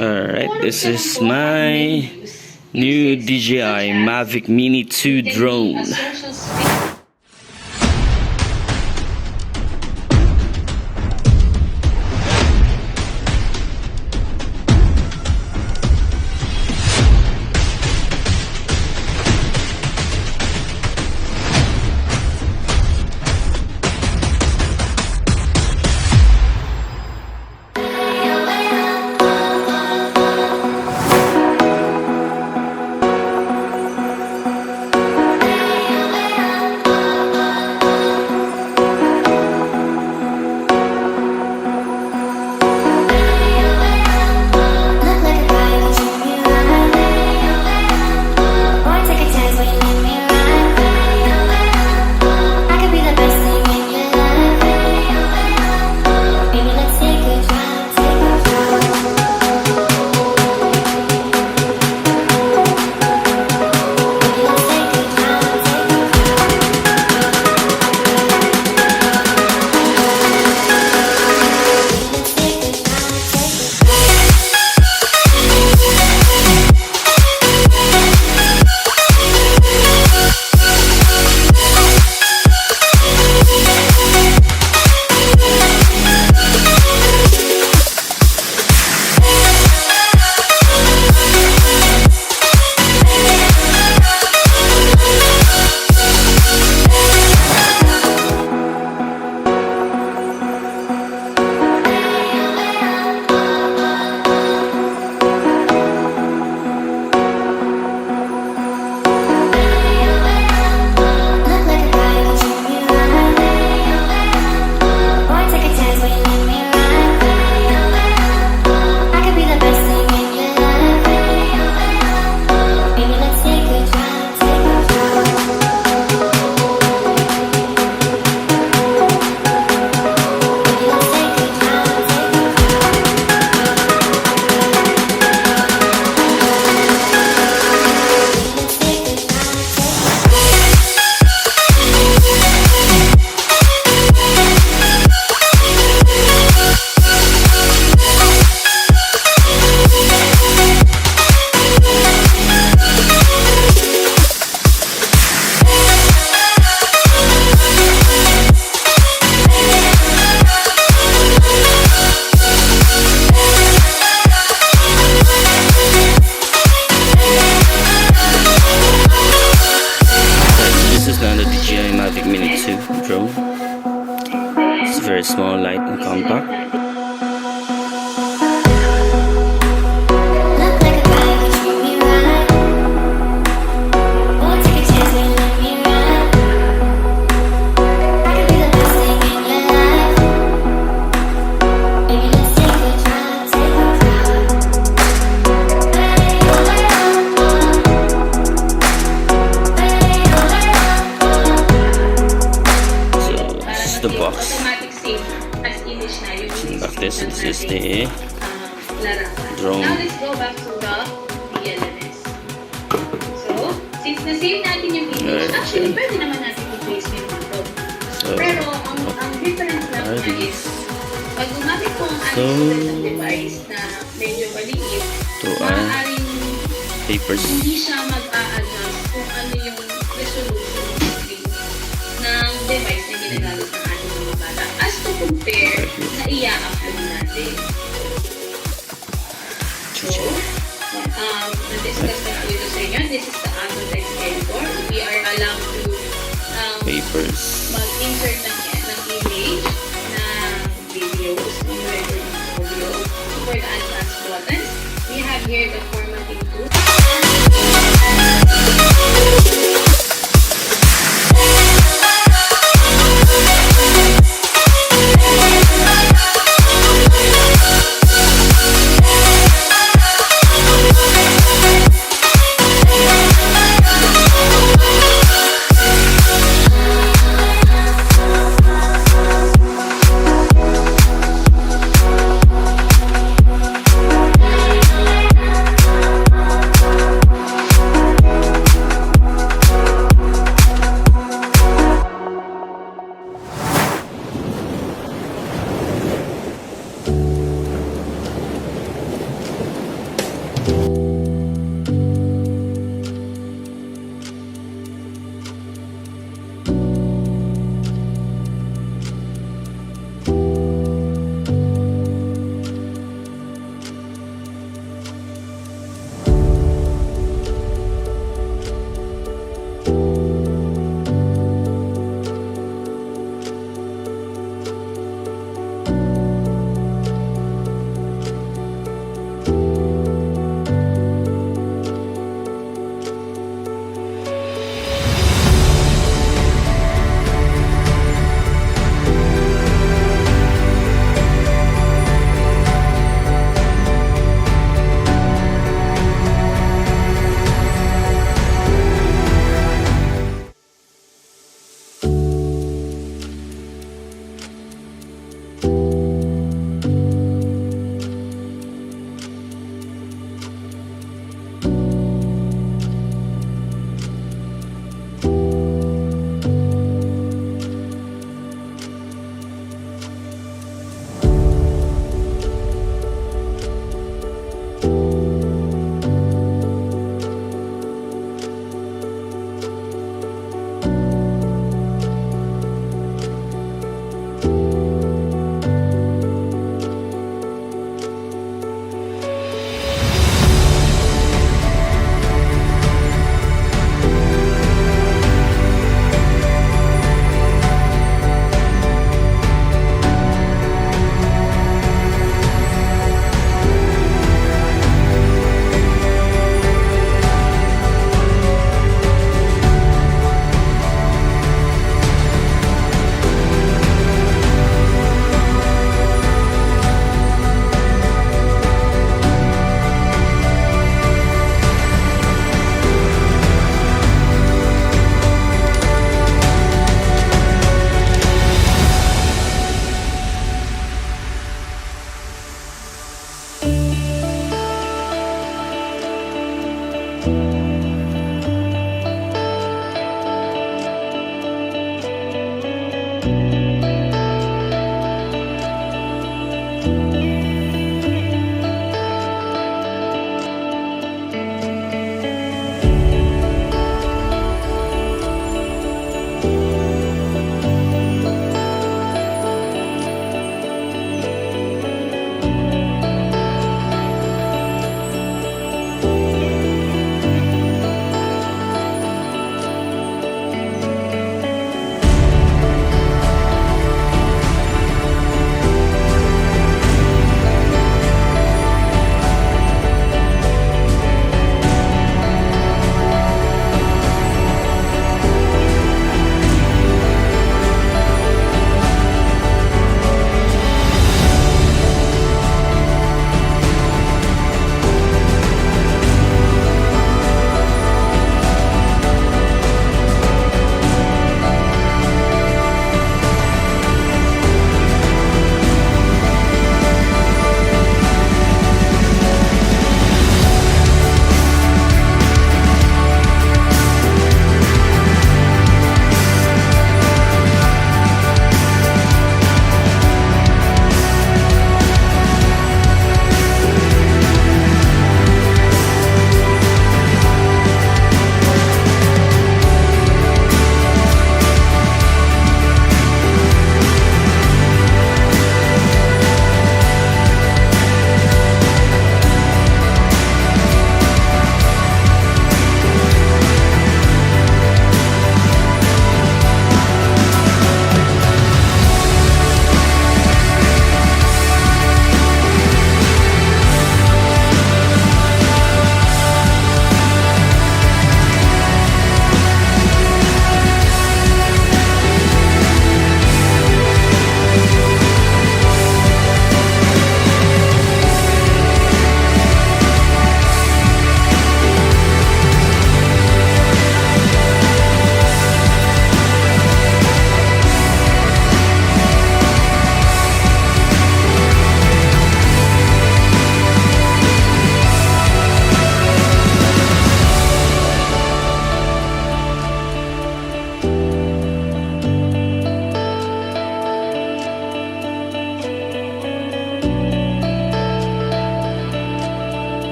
Alright, this is my new DJI Mavic Mini 2 drone. The DJI Mavic Mini 2 drone. It's very small, light and compact. The box. Back this is the drone. Now let's go back to the DLMS. So, since na-save natin yung image, actually pwede naman natin i-place yung ito. Pero ang difference lang niya is pag gumamit ko ang ating device na medyo maliit, maaaring hindi siya mag-a-adjust kung ano yung resolution ng screen ng device na ginagamit ng ating mga bata as to compare sa i-upload natin. So, na-discuss na po ito sa inyo. This is the advertised editor. We are allowed to mag-insert ng image, ng videos, ng record ng audio. For the advanced buttons, we have here the